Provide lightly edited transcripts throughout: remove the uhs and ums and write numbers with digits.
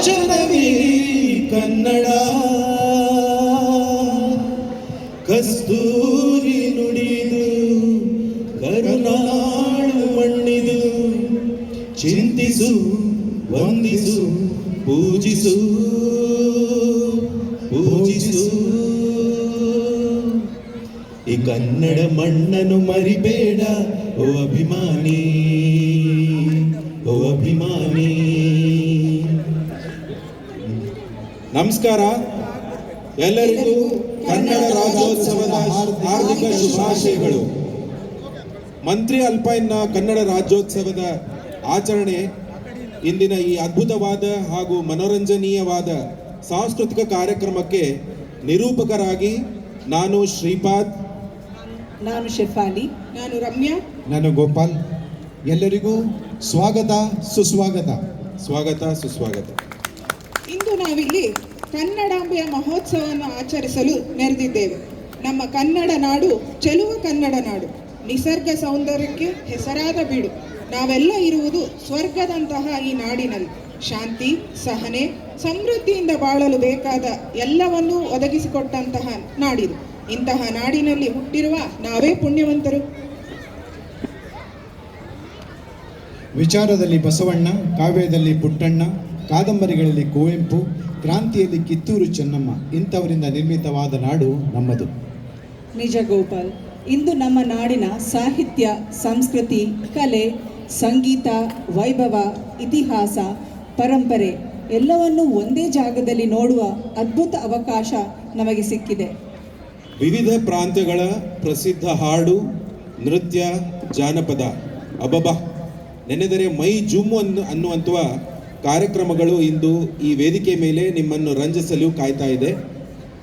ಜನವೇ ಕನ್ನಡ ಕಸ್ತೂರಿ ನುಡಿದು ಕರುನಾಡು ಮಣ್ಣಿದು ಚಿಂತಿಸು ವಂದಿಸು ಪೂಜಿಸು ಪೂಜಿಸು ಈ ಕನ್ನಡ ಮಣ್ಣನ್ನು ಮರಿಬೇಡ ಓ ಅಭಿಮಾನಿ ಓ ಅಭಿಮಾನಿ. ನಮಸ್ಕಾರ ಎಲ್ಲರಿಗೂ ಕನ್ನಡ ರಾಜ್ಯೋತ್ಸವದ ಹಾರ್ದಿಕ ಶುಭಾಶಯಗಳು. ಮಂತ್ರಿ ಅಲ್ಪೈನ್ನ ಕನ್ನಡ ರಾಜ್ಯೋತ್ಸವದ ಆಚರಣೆ ಇಂದಿನ ಈ ಅದ್ಭುತವಾದ ಹಾಗೂ ಮನೋರಂಜನೀಯವಾದ ಸಾಂಸ್ಕೃತಿಕ ಕಾರ್ಯಕ್ರಮಕ್ಕೆ ನಿರೂಪಕರಾಗಿ ನಾನು ಶ್ರೀಪಾದ್, ನಾನು ಶೆಫಾಲಿ, ನಾನು ರಮ್ಯಾ, ನಾನು ಗೋಪಾಲ್. ಎಲ್ಲರಿಗೂ ಸ್ವಾಗತ ಸುಸ್ವಾಗತ. ಸ್ವಾಗತ ಸುಸ್ವಾಗತ. ಇಂದು ನಾವಿಲ್ಲಿ ಕನ್ನಡಾಂಬೆಯ ಮಹೋತ್ಸವವನ್ನು ಆಚರಿಸಲು ನೆರೆದಿದ್ದೇವೆ. ನಮ್ಮ ಕನ್ನಡ ನಾಡು ಚೆಲುವ ಕನ್ನಡ ನಾಡು, ನಿಸರ್ಗ ಸೌಂದರ್ಯಕ್ಕೆ ಹೆಸರಾದ ಬೀಡು. ನಾವೆಲ್ಲ ಇರುವುದು ಸ್ವರ್ಗದಂತಹ ಈ ನಾಡಿನಲ್ಲಿ ಶಾಂತಿ, ಸಹನೆ, ಸಮೃದ್ಧಿಯಿಂದ ಬಾಳಲು ಬೇಕಾದ ಎಲ್ಲವನ್ನೂ ಒದಗಿಸಿಕೊಟ್ಟಂತಹ ನಾಡಿದು. ಇಂತಹ ನಾಡಿನಲ್ಲಿ ಹುಟ್ಟಿರುವ ನಾವೇ ಪುಣ್ಯವಂತರು. ವಿಚಾರದಲ್ಲಿ ಬಸವಣ್ಣ, ಕಾವ್ಯದಲ್ಲಿ ಪುಟ್ಟಣ್ಣ, ಕಾದಂಬರಿಗಳಲ್ಲಿ ಕುವೆಂಪು, ಕ್ರಾಂತಿಯಲ್ಲಿ ಕಿತ್ತೂರು ಚೆನ್ನಮ್ಮ ಇಂಥವರಿಂದ ನಿರ್ಮಿತವಾದ ನಾಡು ನಮ್ಮದು. ನಿಜ ಗೋಪಾಲ್, ಇಂದು ನಮ್ಮ ನಾಡಿನ ಸಾಹಿತ್ಯ, ಸಂಸ್ಕೃತಿ, ಕಲೆ, ಸಂಗೀತ, ವೈಭವ, ಇತಿಹಾಸ, ಪರಂಪರೆ ಎಲ್ಲವನ್ನೂ ಒಂದೇ ಜಾಗದಲ್ಲಿ ನೋಡುವ ಅದ್ಭುತ ಅವಕಾಶ ನಮಗೆ ಸಿಕ್ಕಿದೆ. ವಿವಿಧ ಪ್ರಾಂತ್ಯಗಳ ಪ್ರಸಿದ್ಧ ಹಾಡು, ನೃತ್ಯ, ಜಾನಪದ ಅಬಬಾ ನೆನೆದರೆ ಮೈ ಜುಮ್ ಅನ್ನುವಂಥ ಕಾರ್ಯಕ್ರಮಗಳು ಇಂದು ಈ ವೇದಿಕೆ ಮೇಲೆ ನಿಮ್ಮನ್ನು ರಂಜಿಸಲು ಕಾಯ್ತಾ ಇದೆ.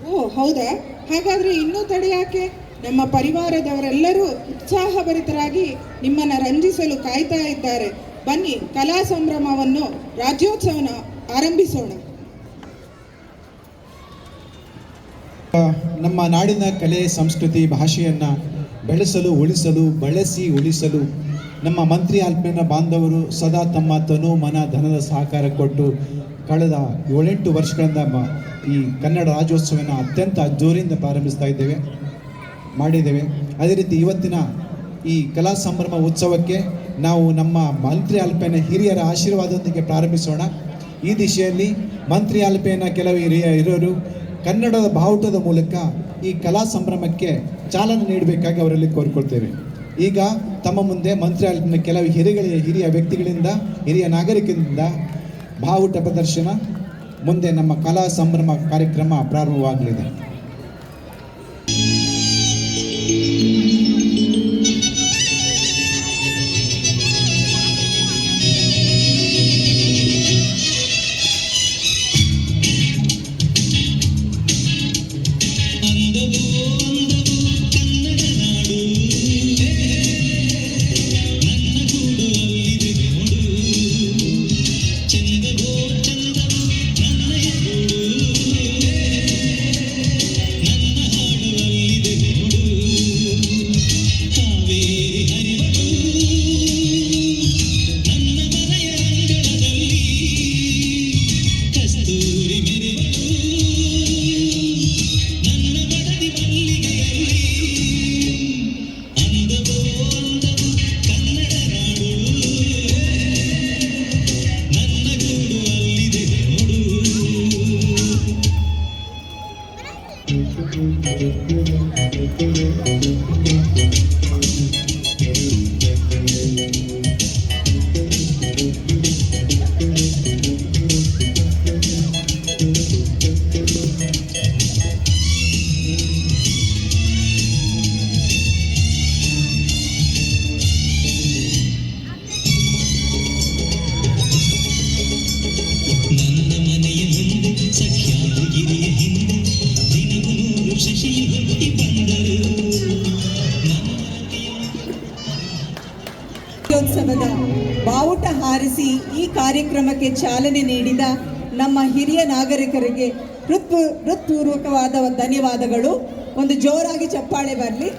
ಓ ಹೌದಾ? ಹಾಗಾದ್ರೆ ಇನ್ನೂ ತಡೆಯಾಕೆ? ನಮ್ಮ ಪರಿವಾರದವರೆಲ್ಲರೂ ಉತ್ಸಾಹಭರಿತರಾಗಿ ನಿಮ್ಮನ್ನು ರಂಜಿಸಲು ಕಾಯ್ತಾ ಇದ್ದಾರೆ. ಬನ್ನಿ, ಕಲಾ ಸಂಭ್ರಮವನ್ನು, ರಾಜ್ಯೋತ್ಸವನ ಆರಂಭಿಸೋಣ. ನಮ್ಮ ನಾಡಿನ ಕಲೆ, ಸಂಸ್ಕೃತಿ, ಭಾಷೆಯನ್ನು ಬೆಳೆಸಲು, ಉಳಿಸಲು, ಬಳಸಿ ಉಳಿಸಲು ನಮ್ಮ ಮಂತ್ರಿ ಅಲ್ಪೈನ್ನ ಬಾಂಧವರು ಸದಾ ತಮ್ಮ ತನು, ಮನ, ಧನದ ಸಹಕಾರ ಕೊಟ್ಟು ಕಳೆದ 7-8 ವರ್ಷಗಳಿಂದ ಈ ಕನ್ನಡ ರಾಜ್ಯೋತ್ಸವನ ಅತ್ಯಂತ ಅದ್ದೂರಿಯಿಂದ ಮಾಡಿದ್ದೇವೆ. ಅದೇ ರೀತಿ ಇವತ್ತಿನ ಈ ಕಲಾ ಸಂಭ್ರಮ ಉತ್ಸವಕ್ಕೆ ನಾವು ನಮ್ಮ ಮಂತ್ರಿ ಅಲ್ಪೈನ್ನ ಹಿರಿಯರ ಆಶೀರ್ವಾದದೊಂದಿಗೆ ಪ್ರಾರಂಭಿಸೋಣ. ಈ ದಿಶೆಯಲ್ಲಿ ಮಂತ್ರಿ ಅಲ್ಪೈನ್ನ ಕೆಲವು ಹಿರಿಯರು ಕನ್ನಡದ ಬಾವುಟದ ಮೂಲಕ ಈ ಕಲಾ ಸಂಭ್ರಮಕ್ಕೆ ಚಾಲನೆ ನೀಡಬೇಕಾಗಿ ಅವರಲ್ಲಿ ಕೋರಿಕೊಳ್ತೇವೆ. ಈಗ ತಮ್ಮ ಮುಂದೆ ಮಂತ್ರಿ ಅಲ್ಪೈನ್ನ ಕೆಲವು ಹಿರಿಯ ವ್ಯಕ್ತಿಗಳಿಂದ, ಹಿರಿಯ ನಾಗರಿಕರಿಂದ ಬಾವುಟ ಪ್ರದರ್ಶನ, ಮುಂದೆ ನಮ್ಮ ಕಲಾ ಸಂಭ್ರಮ ಕಾರ್ಯಕ್ರಮ ಪ್ರಾರಂಭವಾಗಲಿದೆ. ರಾಜ್ಯೋತ್ಸವದ ಬಾವುಟ ಹಾರಿಸಿ ಈ ಕಾರ್ಯಕ್ರಮಕ್ಕೆ ಚಾಲನೆ ನೀಡಿದ ನಮ್ಮ ಹಿರಿಯ ನಾಗರಿಕರಿಗೆ ಹೃತ್ಪೂರ್ವಕವಾದ ಧನ್ಯವಾದಗಳು. ಒಂದು ಜೋರಾಗಿ ಚಪ್ಪಾಳೆ ಬರಲಿ.